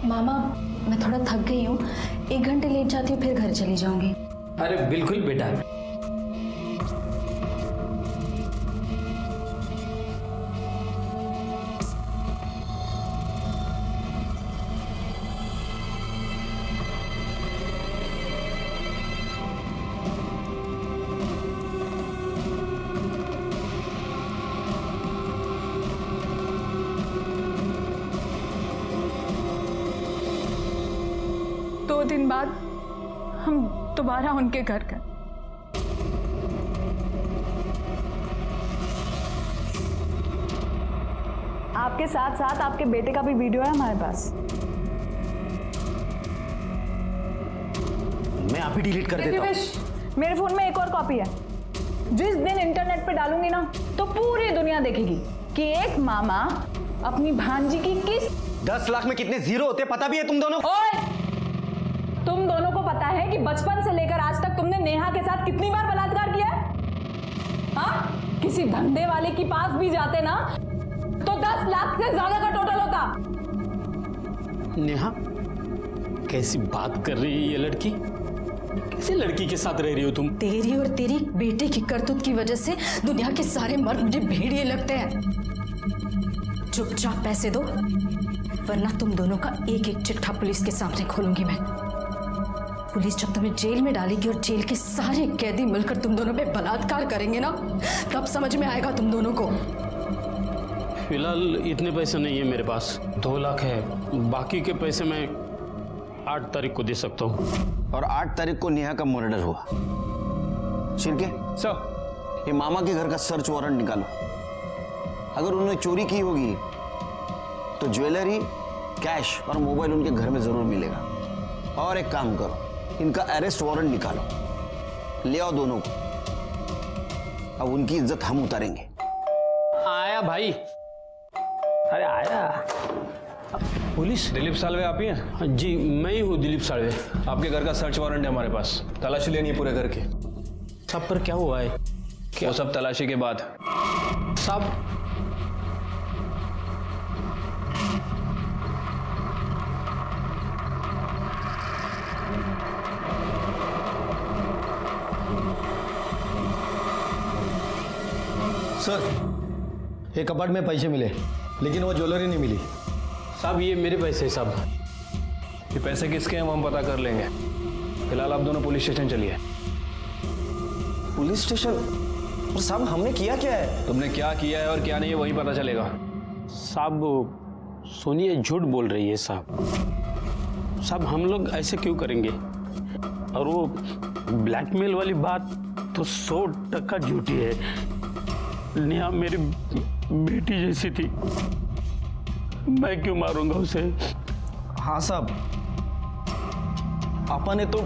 मामा मैं थोड़ा थक गई हूँ, 1 घंटे लेट जाती हूँ, फिर घर चली जाऊंगी। अरे बिल्कुल बेटा। दो दिन बाद हम दोबारा उनके घर गए। आपके साथ साथ आपके बेटे का भी वीडियो है हमारे पास। मैं आप ही डिलीट कर देता हूँ। मेरे फोन में एक और कॉपी है। जिस दिन इंटरनेट पे डालूंगी ना तो पूरी दुनिया देखेगी कि एक मामा अपनी भांजी की किस 10 लाख में कितने जीरो होते पता भी है तुम दोनों? ओए! तुम दोनों को पता है कि बचपन से लेकर आज तक तुमने नेहा के साथ कितनी बार बलात्कार किया है? हाँ? किसी धंधे वाले के पास भी जाते ना तो 10 लाख से ज्यादा का टोटल होता। नेहा कैसी बात कर रही है ये लड़की? कैसे लड़की के साथ रह रही हो तुम? तेरी और तेरी बेटे की करतूत की वजह से दुनिया के सारे मर्द मुझे भेड़िए लगते हैं। चुपचाप पैसे दो, वरना तुम दोनों का एक एक चिट्ठा पुलिस के सामने खोलूंगी मैं। पुलिस जब तुम्हें जेल में डालेगी और जेल के सारे कैदी मिलकर तुम दोनों पे बलात्कार करेंगे ना, तब समझ में आएगा तुम दोनों को। फिलहाल इतने पैसे नहीं है मेरे पास, 2 लाख है। बाकी के पैसे मैं 8 तारीख को दे सकता हूँ। और 8 तारीख को नेहा का मर्डर हुआ। शिर्के सर, ये मामा के घर का सर्च वारंट निकालो। अगर उन्होंने चोरी की होगी तो ज्वेलरी, कैश और मोबाइल उनके घर में जरूर मिलेगा। और एक काम करो, इनका अरेस्ट वारंट निकालो, ले आओ दोनों को। अब उनकी इज्जत हम उतारेंगे। आया भाई, अरे आया। पुलिस? दिलीप सालवे आप ही हैं? हाँ जी, मैं ही हूँ दिलीप सालवे। आपके घर का सर्च वारंट है हमारे पास, तलाशी लेनी है पूरे घर की। सब पर क्या हुआ है? वो सब तलाशी के बाद। सब सर, एक कपाट में पैसे मिले, लेकिन वो ज्वेलरी नहीं मिली। साहब ये मेरे पैसे साहब। ये पैसे किसके हैं वो हम पता कर लेंगे। फिलहाल आप दोनों पुलिस स्टेशन चलिए। Police station? और साहब हमने किया क्या है? तुमने क्या किया है और क्या नहीं है वही पता चलेगा। साहब सोनिया झूठ बोल रही है साहब। साहब हम लोग ऐसे क्यों करेंगे? और वो ब्लैकमेल वाली बात तो 100% झूठी है। नेहा मेरी बेटी जैसी थी, मैं क्यों मारूंगा उसे? हाँ साहब, पापा ने तो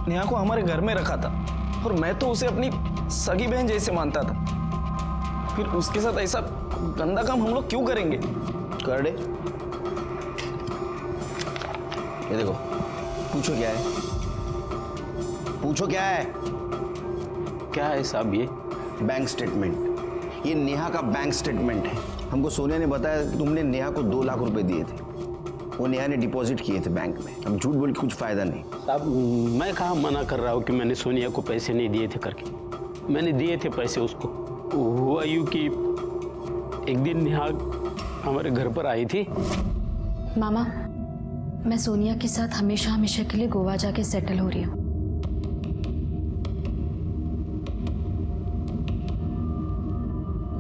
नेहा को हमारे घर में रखा था और मैं तो उसे अपनी सगी बहन जैसे मानता था। फिर उसके साथ ऐसा गंदा काम हम लोग क्यों करेंगे? कर दे। ये देखो, पूछो क्या है? पूछो क्या है? क्या है साहब ये? Bank statement. ये नेहा का बैंक स्टेटमेंट है। हमको सोनिया ने बताया कि तुमने नेहा को 2 लाख रुपए दिए थे। वो नेहा ने डिपॉजिट किए थे बैंक में। अब झूठ बोल के कुछ फायदा नहीं। साहब मैं कहाँ मना कर रहा हूँ कि मैंने सोनिया को पैसे नहीं दिए थे करके। मैंने दिए थे पैसे उसको। हुआ यूँ कि एक दिन नेहा हमारे घर पर आई थी। मामा, मैं सोनिया के साथ हमेशा हमेशा के लिए गोवा जाके सेटल हो रही हूँ।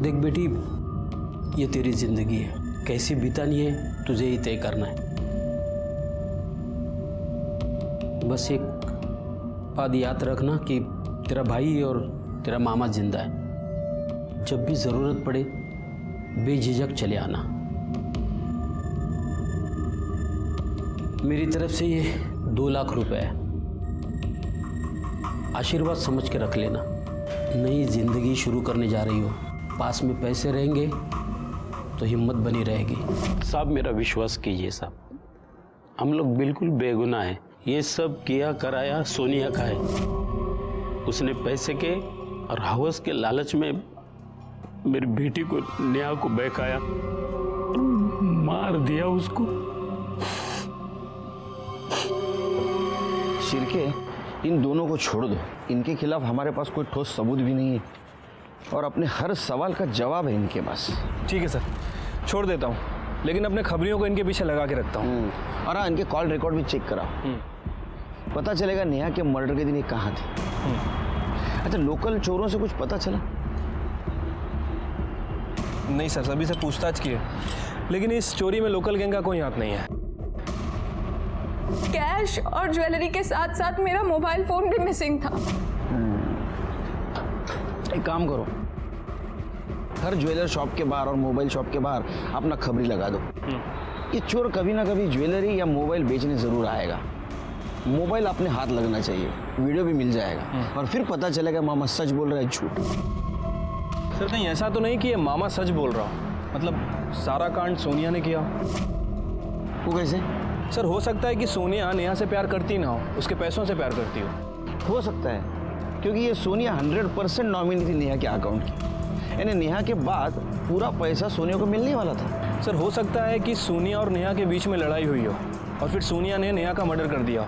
देख बेटी, ये तेरी जिंदगी है, कैसी बितानी है तुझे ही तय करना है। बस एक बात याद रखना कि तेरा भाई और तेरा मामा जिंदा है। जब भी जरूरत पड़े बेझिझक चले आना। मेरी तरफ से ये 2 लाख रुपए है, आशीर्वाद समझ के रख लेना। नई जिंदगी शुरू करने जा रही हो, पास में पैसे रहेंगे तो हिम्मत बनी रहेगी। साहब मेरा विश्वास कीजिए साहब, हम लोग बिल्कुल बेगुनाह हैं। ये सब किया कराया सोनिया का है। उसने पैसे के और हवस के लालच में मेरी बेटी को, नेहा को बहकाया और मार दिया उसको। शिरके, इन दोनों को छोड़ दो। इनके खिलाफ हमारे पास कोई ठोस सबूत भी नहीं है और अपने हर सवाल का जवाब है इनके पास। ठीक है सर, छोड़ देता हूँ, लेकिन अपने खबरियों को इनके पीछे लगा के रखता हूँ। और हाँ, इनके कॉल रिकॉर्ड भी चेक कराओ, पता चलेगा नेहा के मर्डर के दिन ये कहाँ थे। अच्छा, लोकल चोरों से कुछ पता चला? नहीं सर, सभी से पूछताछ की है, लेकिन इस चोरी में लोकल गैंग का कोई हाथ नहीं है। कैश और ज्वेलरी के साथ साथ मेरा मोबाइल फोन भी मिसिंग था। एक काम करो, हर ज्वेलर शॉप के बाहर और मोबाइल शॉप के बाहर अपना खबरी लगा दो। ये चोर कभी ना कभी ज्वेलरी या मोबाइल बेचने जरूर आएगा। मोबाइल अपने हाथ लगना चाहिए, वीडियो भी मिल जाएगा और फिर पता चलेगा मामा सच बोल रहा है झूठ। सर नहीं, ऐसा तो नहीं कि ये मामा सच बोल रहा हो, मतलब सारा कांड सोनिया ने किया। वो कैसे? सर हो सकता है कि सोनिया नेहा से प्यार करती ना हो, उसके पैसों से प्यार करती हो सकता है, क्योंकि ये सोनिया 100% नॉमिनी थी नेहा के अकाउंट की, यानी नेहा के बाद पूरा पैसा सोनिया को मिलने वाला था। सर हो सकता है कि सोनिया और नेहा के बीच में लड़ाई हुई हो और फिर सोनिया ने नेहा का मर्डर कर दिया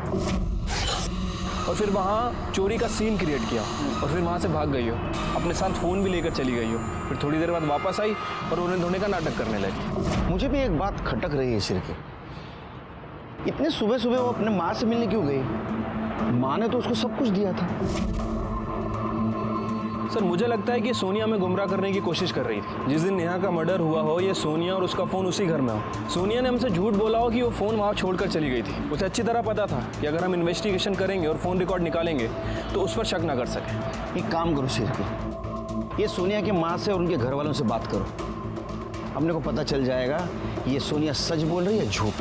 और फिर वहाँ चोरी का सीन क्रिएट किया और फिर वहाँ से भाग गई हो, अपने साथ फ़ोन भी लेकर चली गई हो, फिर थोड़ी देर बाद वापस आई और उन्हें धोने का नाटक करने लगी। मुझे भी एक बात खटक रही है सिरके, इतने सुबह सुबह वो अपने माँ से मिलने क्यों गई? माँ ने तो उसको सब कुछ दिया था। सर मुझे लगता है कि सोनिया में गुमराह करने की कोशिश कर रही थी। जिस दिन नेहा का मर्डर हुआ हो, ये सोनिया और उसका फ़ोन उसी घर में हो। सोनिया ने हमसे झूठ बोला हो कि वो फ़ोन वहाँ छोड़कर चली गई थी। उसे अच्छी तरह पता था कि अगर हम इन्वेस्टिगेशन करेंगे और फ़ोन रिकॉर्ड निकालेंगे तो उस पर शक ना कर सके। एक काम करो सिरके, ये सोनिया के माँ से और उनके घर वालों से बात करो, अपने को पता चल जाएगा ये सोनिया सच बोल रही है झूठ।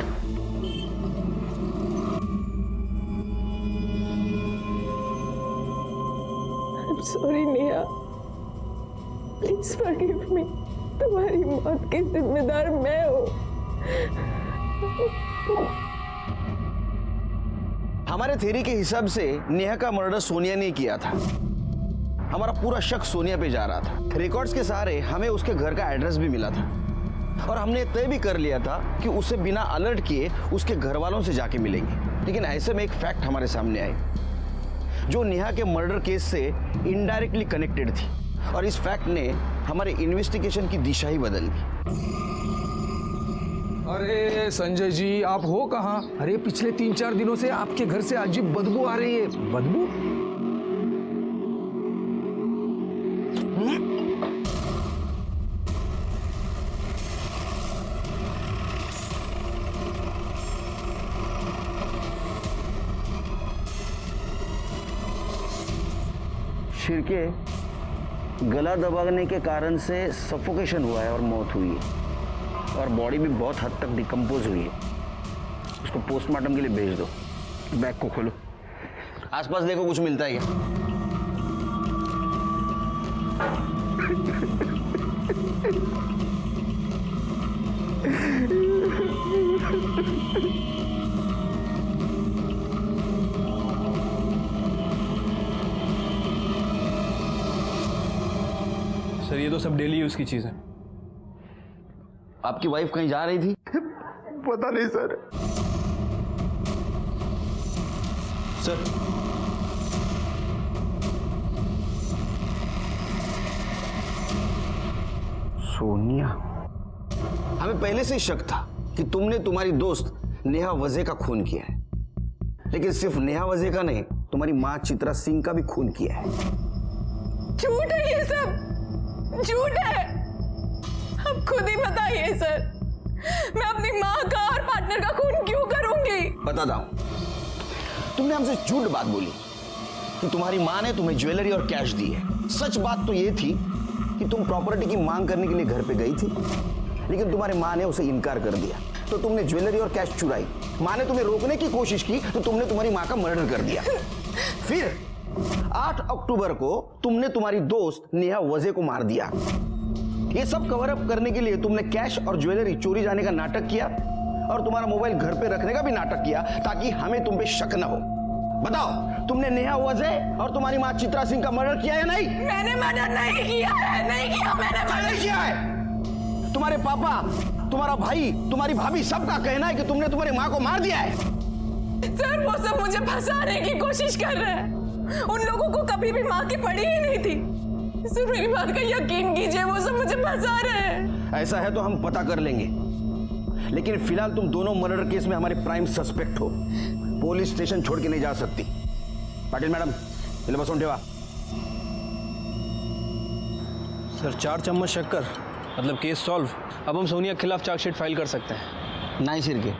Sorry Neha, please forgive me. तुम्हारी मौत की जिम्मेदार मैं हूँ। हमारे थ्योरी के हिसाब से नेहा का मर्डर सोनिया ने किया था। हमारा पूरा शक सोनिया पे जा रहा था। रिकॉर्ड्स के सहारे हमें उसके घर का एड्रेस भी मिला था और हमने तय भी कर लिया था कि उसे बिना अलर्ट किए उसके घर वालों से जाके मिलेंगे। लेकिन ऐसे में एक फैक्ट हमारे सामने आई जो नेहा के मर्डर केस से इनडायरेक्टली कनेक्टेड थी और इस फैक्ट ने हमारे इन्वेस्टिगेशन की दिशा ही बदल दी। अरे संजय जी, आप हो कहाँ? अरे पिछले 3-4 दिनों से आपके घर से अजीब बदबू आ रही है। बदबू? शिरके, गला दबाने के कारण से सफोकेशन हुआ है और मौत हुई है और बॉडी भी बहुत हद तक डिकम्पोज हुई है। उसको पोस्टमार्टम के लिए भेज दो। बैग को खोलो, आसपास देखो कुछ मिलता है क्या। सर ये तो सब डेली यूज़ की चीज़ है। आपकी वाइफ कहीं जा रही थी? पता नहीं सर। सर सोनिया, हमें पहले से ही शक था कि तुमने तुम्हारी दोस्त नेहा वज़े का खून किया है, लेकिन सिर्फ नेहा वज़े का नहीं, तुम्हारी मां चित्रा सिंह का भी खून किया है। झूठ है ये सब, झूठ है। अब खुद ही बताइए सर, मैं अपनी माँ का और पार्टनर का खून क्यों करूंगी? बता दो, तुमने हमसे झूठ बात बोली कि तुम्हारी माँ ने तुम्हें ज्वेलरी और कैश दी है। सच बात तो ये थी कि तुम प्रॉपर्टी की मांग करने के लिए घर पे गई थी, लेकिन तुम्हारी माँ ने उसे इनकार कर दिया, तो तुमने ज्वेलरी और कैश चुराई। माँ ने तुम्हें रोकने की कोशिश की तो तुमने तुम्हारी माँ का मर्डर कर दिया। फिर 8 अक्टूबर को तुमने तुम्हारी दोस्त नेहा वज़े को मार दिया। ये सब कवर अप करने के लिए तुमने कैश और ज्वेलरी चोरी जाने का नाटक किया और तुम्हारा मोबाइल घर पे रखने का भी नाटक किया ताकि हमें तुम पे शक न हो। बताओ, तुमने नेहा वज़े और तुम्हारी मां चित्रा सिंह का मर्डर किया या नहीं? मैंने मर्डर नहीं किया है, नहीं किया मैंने मर्डर किया है। तुम्हारे पापा, तुम्हारा भाई, तुम्हारी भाभी सबका कहना है कि तुमने तुम्हारी मां को मार दिया है। सर वो सब मुझे फंसाने की कोशिश कर रहे हैं। उन लोगों को कभी भी माँ की पड़ी ही नहीं थी। सर मेरी बात का यकीन कीजिए, वो सब मुझे फंसा रहे हैं। ऐसा है तो हम पता कर लेंगे, लेकिन फिलहाल तुम दोनों मर्डर केस में हमारे प्राइम सस्पेक्ट हो। पुलिस स्टेशन छोड़ के नहीं जा सकती। पाटिल मैडम इले बसून ठेवा। सर 4 चम्मच शक्कर मतलब केस सॉल्व। अब हम सोनिया के खिलाफ चार्जशीट फाइल कर सकते हैं। नाही शिर्के,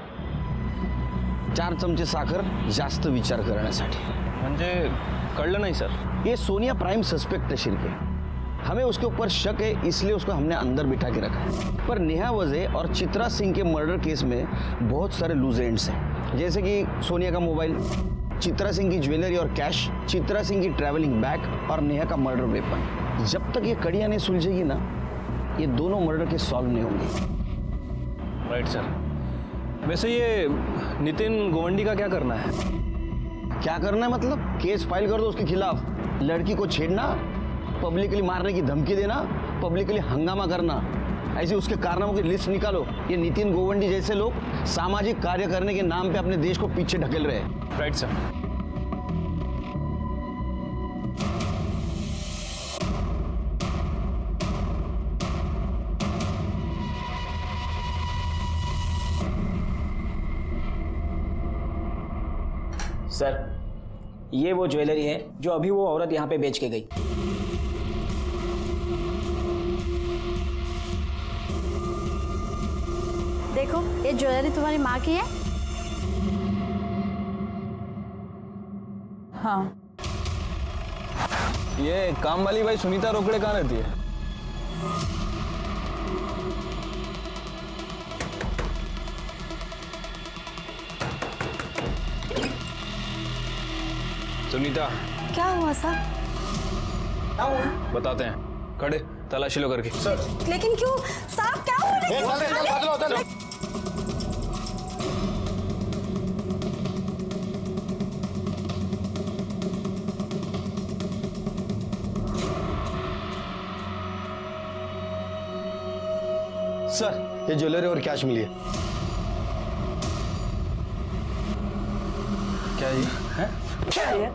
4 चमचे साखर जास्त विचार करण्यासाठी। म्हणजे कळलं नाही सर। ये सोनिया प्राइम सस्पेक्ट है शिर्के, हमें उसके ऊपर शक है, इसलिए उसको हमने अंदर बिठा के रखा है। पर नेहा वजह और चित्रा सिंह के मर्डर केस में बहुत सारे लूज एंड्स हैं, जैसे कि सोनिया का मोबाइल, चित्रा सिंह की ज्वेलरी और कैश, चित्रा सिंह की ट्रैवलिंग बैग और नेहा का मर्डर वेपन। जब तक ये कड़ियाँ नहीं सुलझेगी ना, ये दोनों मर्डर केस सॉल्व नहीं होंगे। Right sir. वैसे ये नितिन गोवंडी का क्या करना है? क्या करना है मतलब? केस फाइल कर दो उसके खिलाफ। लड़की को छेड़ना, पब्लिकली मारने की धमकी देना, पब्लिकली हंगामा करना, ऐसे उसके कारनामों की लिस्ट निकालो। ये नितिन गोवंडी जैसे लोग सामाजिक कार्य करने के नाम पे अपने देश को पीछे ढकेल रहे हैं। Right sir. सर ये वो ज्वेलरी है जो अभी वो औरत यहाँ पे बेच के गई। देखो ये ज्वेलरी तुम्हारी माँ की है। हाँ। ये काम वाली भाई सुनीता रोकड़े कहाँ रहती है? सुनीता क्या हुआ सर? बताते हैं, खड़े तलाशी लो करके। सर लेकिन क्यों साहब, क्या हो रहा है? सर ये ज्वेलरी और कैश मिली है। क्या ये है? क्या है?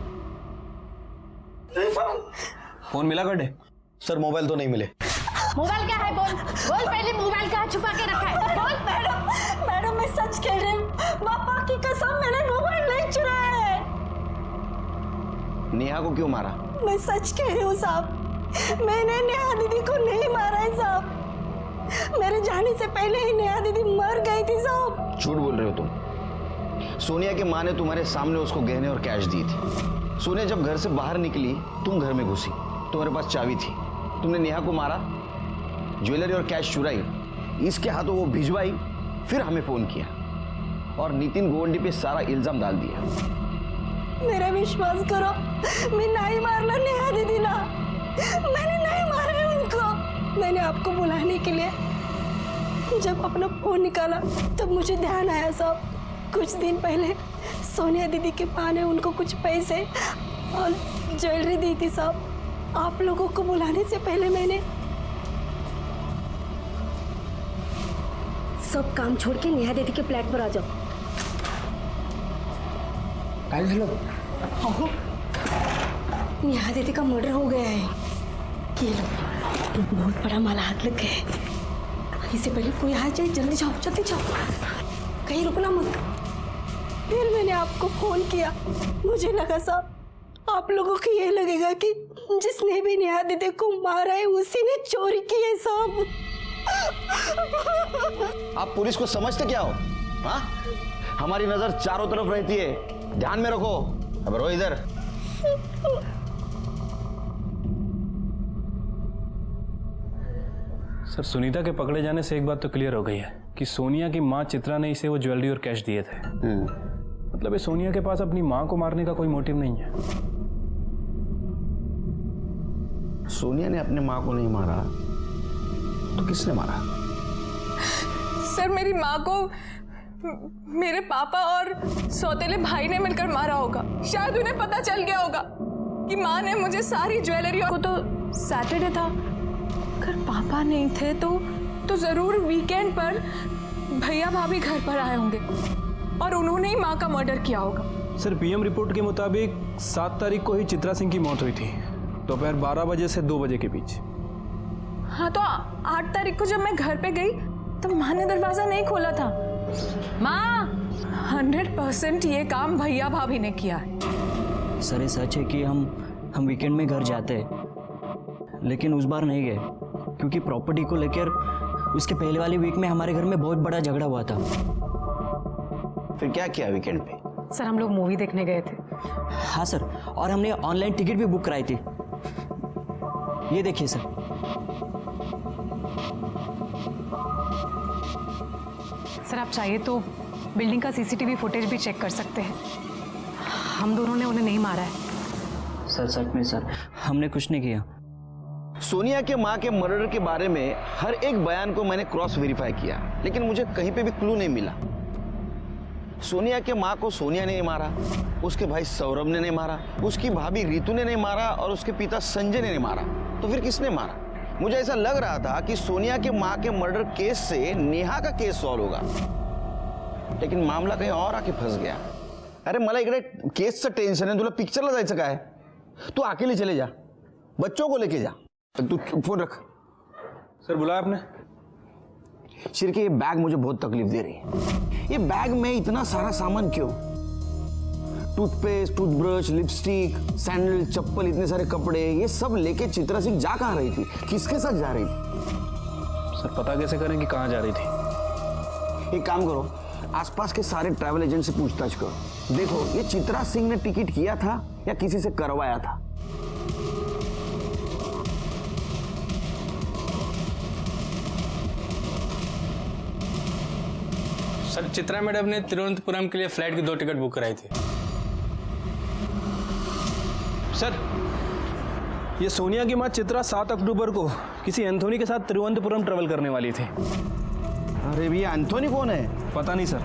फोन मिला कटे? सर मोबाइल तो नहीं मिले। मोबाइल क्या है? बोल बोल, पहले मोबाइल कहाँ छुपा के रखा है? बोल। मैडम मैं सच कह रही हूँ, पापा की कसम, मैंने मोबाइल नहीं चुराया है। नेहा को क्यों मारा? मैं सच कह रही हूँ साहब, मैंने नेहा दीदी को नहीं मारा है साहब। मेरे जाने से पहले ही नेहा दीदी मर गई थी साहब। झूठ बोल रहे हो तुम। सोनिया के माँ ने तुम्हारे सामने उसको गहने और कैश दी थी। सोनिया जब घर से बाहर निकली, तुम घर में घुसी, तुम्हारे पास चाबी थी, तुमने नेहा को मारा, ज्वेलरी और कैश चुराई, इसके हाथों वो भिजवाई, फिर हमें फोन किया और नितिन गोवंडी पे सारा इल्जाम डाल दिया। मेरा विश्वास करो, मैं नहीं मारना नेहा दीदी ना, मैंने नहीं मारा है उनको। मैंने आपको बुलाने के लिए जब अपना फोन निकाला तब मुझे ध्यान आया साहब, कुछ दिन पहले सोनिया दीदी के माँ ने उनको कुछ पैसे और ज्वेलरी दी थी साहब। आप लोगों को बुलाने से पहले मैंने सब काम छोड़ के नेहा दीदी के फ्लैट पर आ जाओ। नेहा दीदी का मर्डर हो गया है। ये लो, बहुत बड़ा माला हाथ लग गया है। इससे पहले कोई आ जाए, जल्दी जाओ, कहीं रुकना मत। फिर मैंने आपको फोन किया, मुझे लगा साहब आप लोगों को ये लगेगा कि जिसने भी नेहा दीदी को मारा है उसी ने चोरी की है साहब। आप पुलिस को समझते क्या हो? हाँ, हमारी नजर चारों तरफ रहती है, ध्यान में रखो। अब रो इधर। सर सुनीता के पकड़े जाने से एक बात तो क्लियर हो गई है कि सोनिया की माँ चित्रा ने इसे वो ज्वेलरी और कैश दिए थे। मतलब ये सोनिया के पास अपनी माँ को मारने का कोई मोटिव नहीं है। सोनिया ने अपने माँ को नहीं मारा तो किसने मारा? सर मेरी माँ को मेरे पापा और सौतेले भाई ने मिलकर मारा होगा। शायद उन्हें पता चल गया होगा कि माँ ने मुझे सारी ज्वेलरी को, तो सैटरडे था, अगर पापा नहीं थे तो जरूर वीकेंड पर भैया भाभी घर पर आए होंगे। और उन्होंने ही माँ का मर्डर किया होगा। सर पीएम रिपोर्ट के मुताबिक 7 तारीख को ही चित्रा सिंह की मौत हुई थी, दोपहर 12 बजे से 2 बजे के बीच। हाँ तो 8 तारीख को जब मैं घर पे गई तो माँ ने दरवाजा नहीं खोला था। माँ 100% ये काम भैया भाभी ने किया है। सर ये सच है कि हम वीकेंड में घर जाते हैं, लेकिन उस बार नहीं गए क्योंकि प्रॉपर्टी को लेकर उसके पहले वाले वीक में हमारे घर में बहुत बड़ा झगड़ा हुआ था। फिर क्या किया वीकेंड पे? सर हम लोग मूवी देखने गए थे। हाँ सर, और हमने ऑनलाइन टिकट भी बुक कराई थी। ये देखिए सर। सर आप चाहिए तो बिल्डिंग का सीसीटीवी फुटेज भी चेक कर सकते हैं। हम दोनों ने उन्हें नहीं मारा है। सर सच में सर हमने कुछ नहीं किया। सोनिया के माँ के मर्डर के बारे में हर एक बयान को मैंने क्रॉस वेरीफाई किया, लेकिन मुझे कहीं पे भी क्लू नहीं मिला। सोनिया के माँ को सोनिया ने नहीं मारा, उसके भाई सौरभ ने नहीं मारा, उसकी भाभी रितु ने नहीं मारा और उसके पिता संजय ने नहीं मारा। तो फिर किसने मारा? मुझे ऐसा लग रहा था कि सोनिया के माँ के मर्डर केस से नेहा का केस सॉल्व होगा, लेकिन मामला कहीं और आके फंस गया। अरे मला इकडे केसचं टेन्शन आहे, तुला पिक्चरला जायचं काय? तू अकेले चले जा, बच्चों को लेके जा। तू फोन रख। सर बुलाया आपने? शिरके ये बैग मुझे बहुत तकलीफ दे रही है। ये बैग में इतना सारा सामान क्यों? टूथपेस्ट, टूथब्रश, लिपस्टिक, सैंडल, चप्पल, इतने सारे कपड़े, ये सब लेके चित्रा सिंह जा कहाँ रही थी? किसके साथ जा रही थी? सर पता कैसे करें कि कहाँ जा रही थी? एक काम करो, आसपास के सारे ट्रैवल एजेंट से पूछताछ करो। देखो ये चित्रा सिंह ने टिकट किया था या किसी से करवाया था। सर चित्रा मैडम ने तिरुवनंतपुरम के लिए फ्लाइट की 2 टिकट बुक कराई थी। सर ये सोनिया की माँ चित्रा 7 अक्टूबर को किसी एंथोनी के साथ तिरुवनंतपुरम ट्रेवल करने वाली थी। अरे भैया एंथोनी कौन है? पता नहीं सर,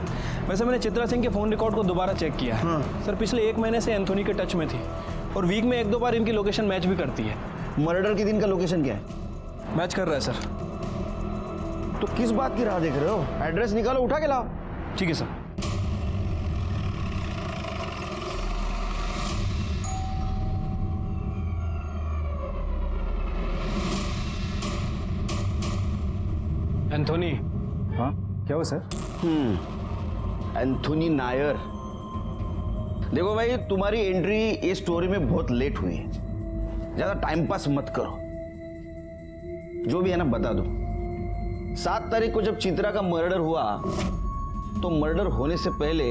वैसे मैंने चित्रा सिंह के फ़ोन रिकॉर्ड को दोबारा चेक किया है। सर पिछले 1 महीने से एंथोनी के टच में थी और वीक में 1-2 बार इनकी लोकेशन मैच भी करती है। मर्डर के दिन का लोकेशन क्या है? मैच कर रहा है सर। तो किस बात की राह देख रहे हो? एड्रेस निकालो, उठा के लाओ। ठीक है सर। एंथोनी। हाँ क्या हुआ सर? एंथोनी नायर। देखो भाई तुम्हारी एंट्री ये स्टोरी में बहुत लेट हुई है, ज्यादा टाइम पास मत करो। जो भी है ना बता दो। 7 तारीख को जब चित्रा का मर्डर हुआ तो मर्डर होने से पहले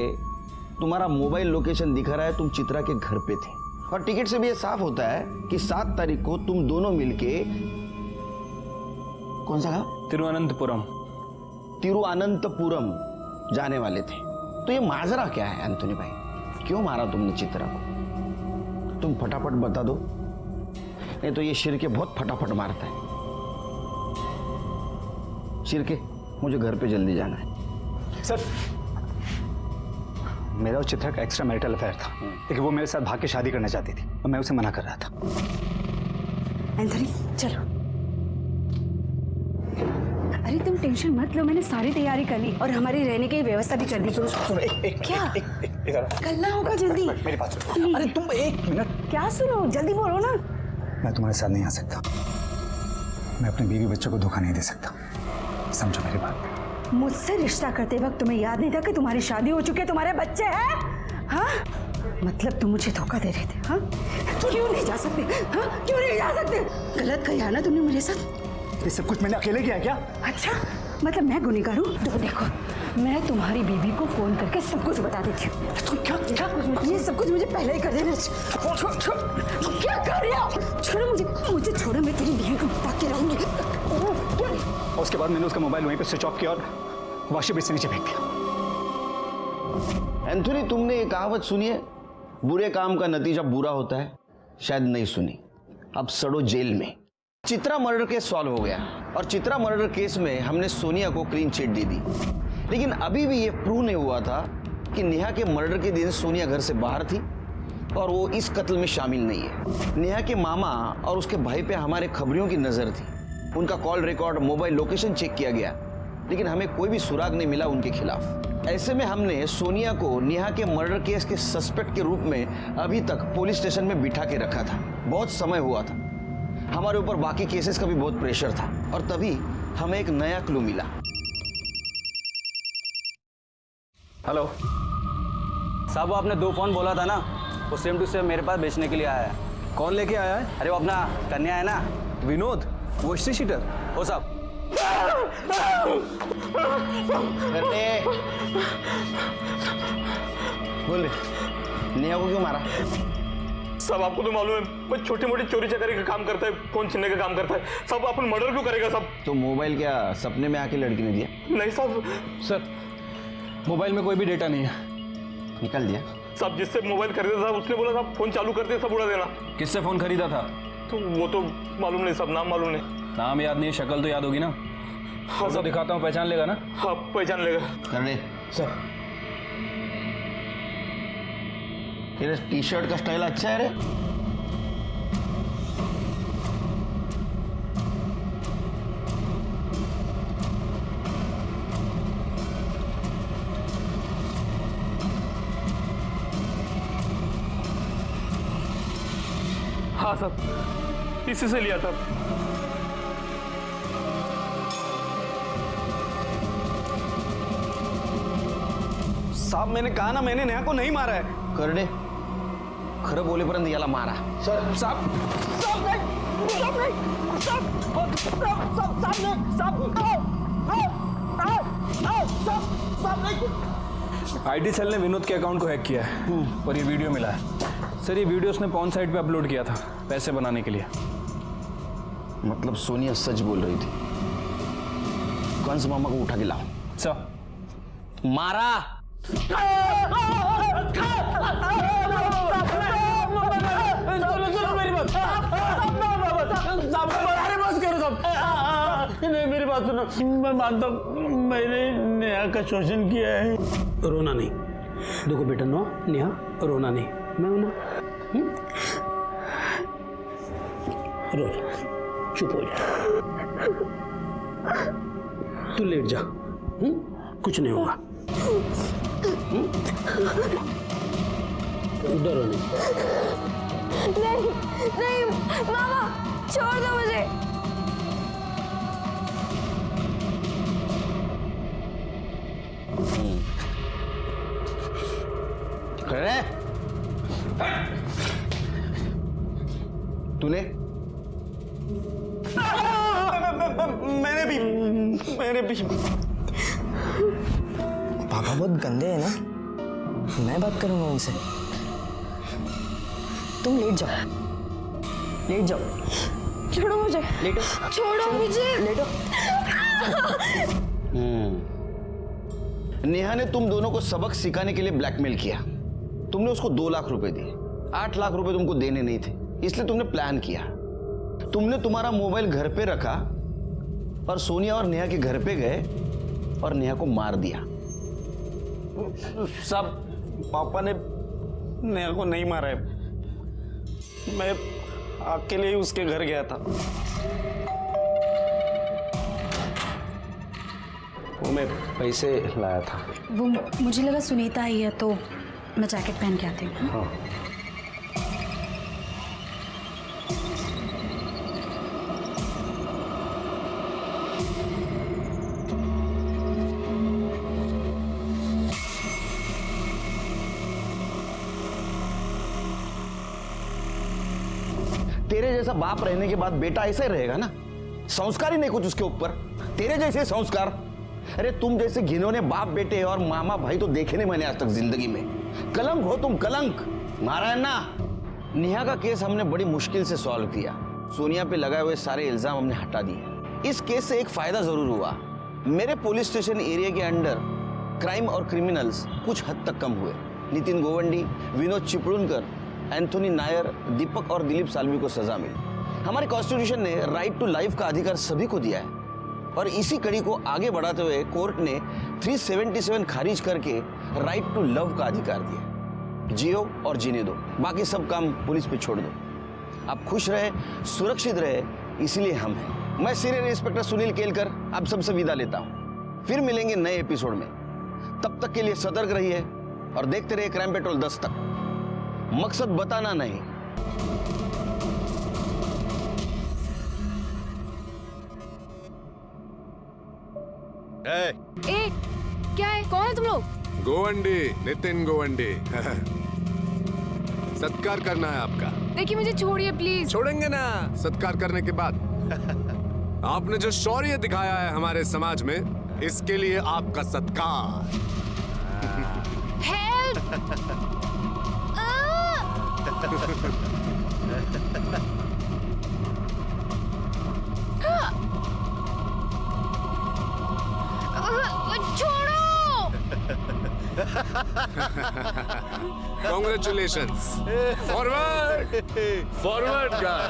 तुम्हारा मोबाइल लोकेशन दिखा रहा है तुम चित्रा के घर पे थे, और टिकट से भी ये साफ होता है कि 7 तारीख को तुम दोनों मिलके कौन सा गाँव? तिरुवनंतपुरम जाने वाले थे। तो ये माजरा क्या है एंथोनी भाई? क्यों मारा तुमने चित्रा को? तुम फटाफट बता दो, नहीं तो ये शिरके बहुत फटाफट मारता है। शिरके मुझे घर पे जल्दी जाना है। सर मेरा और चित्रा का एक्स्ट्रा मैरिटल अफेयर था, लेकिन वो मेरे साथ भाग के शादी करना चाहती थी और मैं उसे मना कर रहा था। एंथोनी चलो। अरे तुम टेंशन मत लो, मैंने सारी तैयारी कर ली और हमारी रहने की व्यवस्था भी कर दी। क्या करना होगा जल्दी? मेरी बात सुनो। अरे तुम 1 मिनट। क्या सुनो, जल्दी बोलो ना। मैं तुम्हारे साथ नहीं आ सकता, मैं अपने बीवी बच्चों को धोखा नहीं दे सकता, समझो मेरी बात। मुझसे रिश्ता करते वक्त तुम्हें याद नहीं था कि तुम्हारी शादी हो चुकी है, तुम्हारे बच्चे हैं? हाँ मतलब तुम मुझे धोखा दे रहे थे? हाँ क्यों नहीं जा सकते? हाँ क्यों नहीं जा सकते? गलत किया ना तुमने मेरे साथ। ये सब कुछ मैंने अकेले किया क्या? अच्छा मतलब मैं गुनहगार हूँ? तो देखो मैं तुम्हारी बीवी को फोन करके सब कुछ बता देती हूँ। तुम क्या ये सब कुछ मुझे पहले ही कर देना। क्या कर रहे हो? छोड़ो मुझे छोड़ो, मैं तेरी बीवी को बता के रहूंगी। और उसके बाद मैंने उसका मोबाइल वहीं पे स्विच ऑफ किया और वॉशिंग मशीन से नीचे फेंक दिया। एंथोनी तुमने ये कहावत सुनी है, बुरे काम का नतीजा बुरा होता है? शायद नहीं सुनी। अब सड़ो जेल में। चित्रा मर्डर केस सॉल्व हो गया और चित्रा मर्डर केस में हमने सोनिया को क्लीन चिट दे दी, लेकिन अभी भी ये प्रूव नहीं हुआ था कि नेहा के मर्डर के दिन सोनिया घर से बाहर थी और वो इस कत्ल में शामिल नहीं है। नेहा के मामा और उसके भाई पे हमारे खबरियों की नजर थी, उनका call record, mobile location check किया गया, लेकिन हमें कोई भी सुराग नहीं मिला उनके खिलाफ। ऐसे में हमने सोनिया को नेहा के मर्डर केस के सस्पेक्ट के रूप में अभी तक पुलिस स्टेशन में बिठा के रखा था। बहुत समय हुआ था, हमारे ऊपर बाकी केसेस का भी बहुत प्रेशर था, और तभी हमें एक नया क्लू मिला। हेलो साहब, वो आपने 2 फोन बोला था ना, वो सेम टू सेम मेरे पास बेचने के लिए आया है। कौन लेके आया है? अरे वो अपना कन्या है ना, विनोद, वो हिस्ट्री शीटर। वो साहब। बोल नेहा को क्यों मारा? सब आपको तो मालूम है, बस छोटी मोटी चोरी चकारी का काम करता है, फोन छीनने का काम करता है। सब अपन मर्डर क्यों करेगा? सब तो मोबाइल क्या सपने में आके लड़की ने दिया? नहीं साहब। सर, मोबाइल में कोई भी डेटा नहीं है। निकाल दिया? सब जिससे मोबाइल खरीदा था उसने बोला था फोन चालू करते सब उड़ा देना। किससे फोन खरीदा था? तो वो तो मालूम नहीं, सब नाम मालूम नहीं। नाम याद नहीं, शक्ल तो याद होगी ना? हाँ सब दिखाता हूँ, पहचान लेगा ना? हाँ पहचान लेगा। कर ले सर। तेरे टी शर्ट का स्टाइल अच्छा है रे। हाँ सर, इसी से लिया था। साहब मैंने कहा ना, मैंने नेहा को नहीं मारा है। करडे खरं बोलेपर्यंत याला मारा। सर साहब, साहब नहीं, साहब नहीं, साहब, साहब नहीं। आईटी सेल ने विनोद के अकाउंट को हैक किया है और ये वीडियो मिला है। सर, ये वीडियो उसने पॉर्न साइट पे अपलोड किया था पैसे बनाने के लिए। मतलब सोनिया सच बोल रही थी। कंस मामा को उठा के लाओ। सर। मारा। सुनो मेरी बात। अरे बस करो साहब। नहीं मेरी बात सुनो, मैं मानता हूँ मैंने नेहा का शोषण किया है। रोना नहीं, देखो बेटा, नो नेहा रोना नहीं, मैं हूं ना। रो, चुप हो जा, तू लेट जा, कुछ नहीं होगा। डरो नहीं। नहीं नहीं मामा, छोड़ दो मुझे। करे तूने? मैंने भी पापा बहुत गंदे हैं ना, मैं बात करूंगा उनसे। तुम लेट जाओ, लेट जाओ। छोड़ो मुझे, लेटो, छोड़ो मुझे, लेटो। नेहा ने तुम दोनों को सबक सिखाने के लिए ब्लैकमेल किया। तुमने उसको 2 लाख रुपए दिए। 8 लाख रुपए तुमको देने नहीं थे, इसलिए तुमने प्लान किया। तुमने तुम्हारा मोबाइल घर पे रखा और सोनिया और नेहा के घर पे गए और नेहा को मार दिया। सब पापा ने नेहा को नहीं मारा है, मैं अकेले ही उसके घर गया था। वो मैं पैसे लाया था। वो मुझे लगा सुनीता आई है तो मैं जैकेट पहन के आती हूँ। हाँ। तेरे जैसा बाप रहने के बाद बेटा ऐसे रहेगा ना, संस्कार ही नहीं कुछ उसके ऊपर। तेरे जैसे संस्कार, अरे तुम जैसे घिनौने बाप बेटे और मामा भाई तो देखे नहीं मैंने आज तक जिंदगी में। कलंक हो तुम, कलंक। नारायण ना, नेहा का केस हमने बड़ी मुश्किल से सॉल्व किया। सोनिया पे लगाए हुए सारे इल्जाम हमने हटा दिए। इस केस से एक फायदा जरूर हुआ, मेरे पुलिस स्टेशन एरिया के अंडर क्राइम और क्रिमिनल्स कुछ हद तक कम हुए। नितिन गोवंडी, विनोद चिपळूणकर, एंथोनी नायर, दीपक और दिलीप साल्वी को सजा मिली। हमारे कॉन्स्टिट्यूशन ने राइट टू लाइफ का अधिकार सभी को दिया है और इसी कड़ी को आगे बढ़ाते हुए कोर्ट ने 377 खारिज करके राइट टू लव का अधिकार दिया। जियो और जीने दो, बाकी सब काम पुलिस पे छोड़ दो। आप खुश रहे, सुरक्षित रहे, इसलिए हम हैं। मैं सीनियर इंस्पेक्टर सुनील केलकर आप सबसे विदा लेता हूँ। फिर मिलेंगे नए एपिसोड में। तब तक के लिए सतर्क रहिए और देखते रहिए क्राइम पेट्रोल 10 तक। मकसद बताना नहीं। ए, क्या है? कौन है तुम लोग? गोवंडी, नितिन गोवंडी। सत्कार करना है आपका। देखिए मुझे छोड़िए प्लीज। छोड़ेंगे ना। सत्कार करने के बाद आपने जो शौर्य दिखाया है हमारे समाज में, इसके लिए आपका सत्कार। छोड़ो। Congratulations. Forward. Forward guy.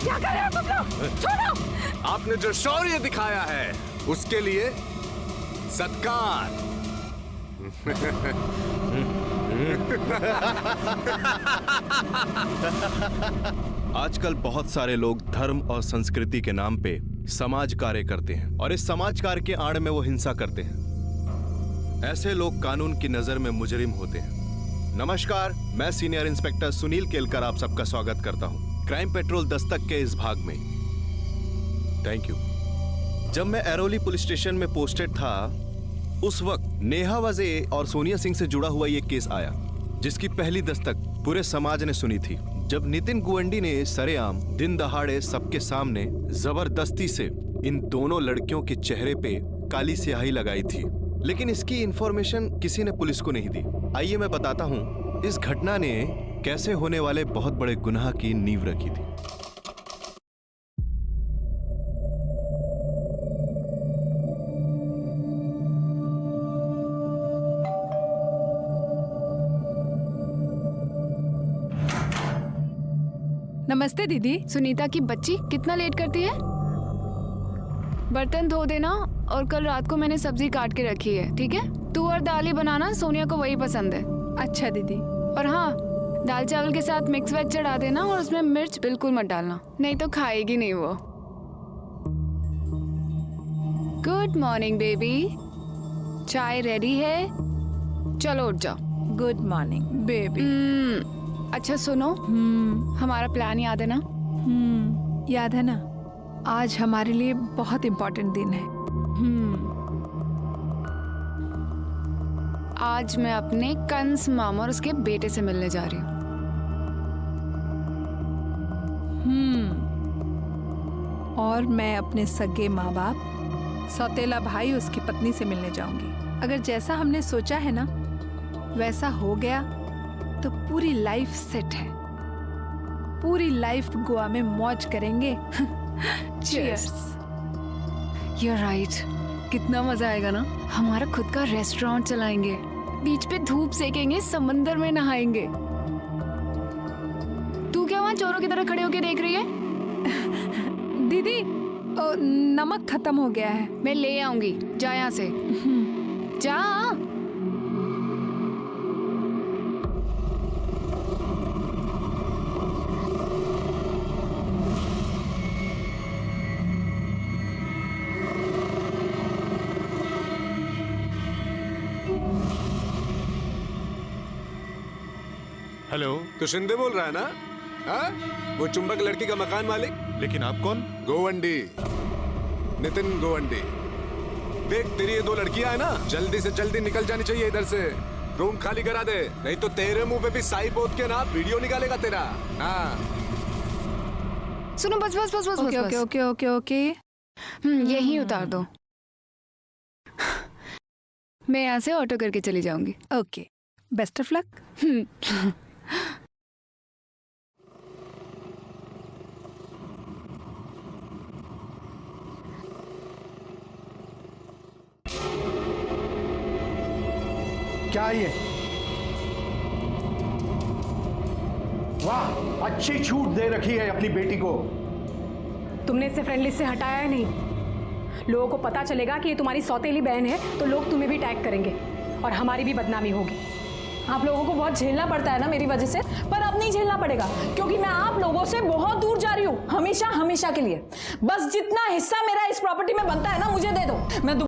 क्या कर रहे हो तुम लोग? छोड़ो। आपने जो शौर्य दिखाया है उसके लिए सत्कार। आजकल बहुत सारे लोग धर्म और संस्कृति के नाम पे समाज कार्य करते हैं और इस समाज कार्य के आड़ में वो हिंसा करते हैं। ऐसे लोग कानून की नजर में मुजरिम होते हैं। नमस्कार, मैं सीनियर इंस्पेक्टर सुनील केलकर आप सबका स्वागत करता हूं क्राइम पेट्रोल 10 तक के इस भाग में। Thank you. जब मैं एरोली पुलिस स्टेशन में पोस्टेड था उस वक्त नेहा वजे और सोनिया सिंह से जुड़ा हुआ ये केस आया, जिसकी पहली दस्तक पूरे समाज ने सुनी थी। जब नितिन गोवंडी ने सरेआम दिन दहाड़े सबके सामने जबरदस्ती से इन दोनों लड़कियों के चेहरे पे काली स्याही लगाई थी, लेकिन इसकी इंफॉर्मेशन किसी ने पुलिस को नहीं दी। आइए मैं बताता हूँ इस घटना ने कैसे होने वाले बहुत बड़े गुनाह की नींव रखी थी। नमस्ते दीदी। सुनीता की बच्ची कितना लेट करती है? बर्तन धो देना और कल रात को मैंने सब्जी काट के रखी है, ठीक है? तुअर दाल ही बनाना, सोनिया को वही पसंद है। अच्छा दीदी। और हाँ, दाल चावल के साथ मिक्स वेज चढ़ा देना और उसमें मिर्च बिल्कुल मत डालना, नहीं तो खाएगी नहीं वो। गुड मॉर्निंग बेबी, चाय रेडी है, चलो उठ जाओ। Good morning baby. अच्छा सुनो, हमारा प्लान याद है ना? याद है ना। आज हमारे लिए बहुत इम्पोर्टेंट दिन है। आज मैं अपने कंस मामा और उसके बेटे से मिलने जा रही हूँ। और मैं अपने सगे माँ बाप, सौतेला भाई, उसकी पत्नी से मिलने जाऊंगी। अगर जैसा हमने सोचा है ना वैसा हो गया तो पूरी लाइफ सेट है। पूरी लाइफ गोवा में मौज करेंगे। Cheers. You're right. कितना मजा आएगा ना। हमारा खुद का रेस्टोरेंट चलाएंगे, बीच पे धूप सेकेंगे, समंदर में नहाएंगे। तू क्या वहाँ चोरों की तरह खड़े होके देख रही है? दीदी नमक खत्म हो गया है। मैं ले आऊंगी, जा यहाँ से। जा। हेलो, तो शिंदे बोल रहा है ना? हाँ? वो चुंबक लड़की का मकान मालिक। लेकिन आप कौन? गोवंडी, नितिन गोवंडी। देख, तेरी ये दो लड़कियां है ना, जल्दी से जल्दी निकल जानी चाहिए इधर से। रूम खाली करा दे, नहीं तो तेरे मुंह पे भी साई पोत के ना वीडियो निकालेगा तेरा। हाँ। सुनो, बस बस बस बस okay okay okay okay okay. यही उतार दो। मैं यहाँ से ऑटो करके चली जाऊंगी। Okay, best of luck. क्या ये? वाह, अच्छी छूट दे रखी है अपनी बेटी को। तुमने इसे फ्रेंड लिस्ट से हटाया नहीं? लोगों को पता चलेगा कि ये तुम्हारी सौतेली बहन है तो लोग तुम्हें भी टैग करेंगे और हमारी भी बदनामी होगी। आप लोगों को बहुत झेलना पड़ता है ना मेरी वजह से, पर अब नहीं झेलना पड़ेगा क्योंकि मैं आप लोगों से बहुत दूर जा रही हूँ, हमेशा हमेशा के लिए। बस जितना हिस्सा मेरा इस प्रॉपर्टी में बनता है ना मुझे दे दो। मैं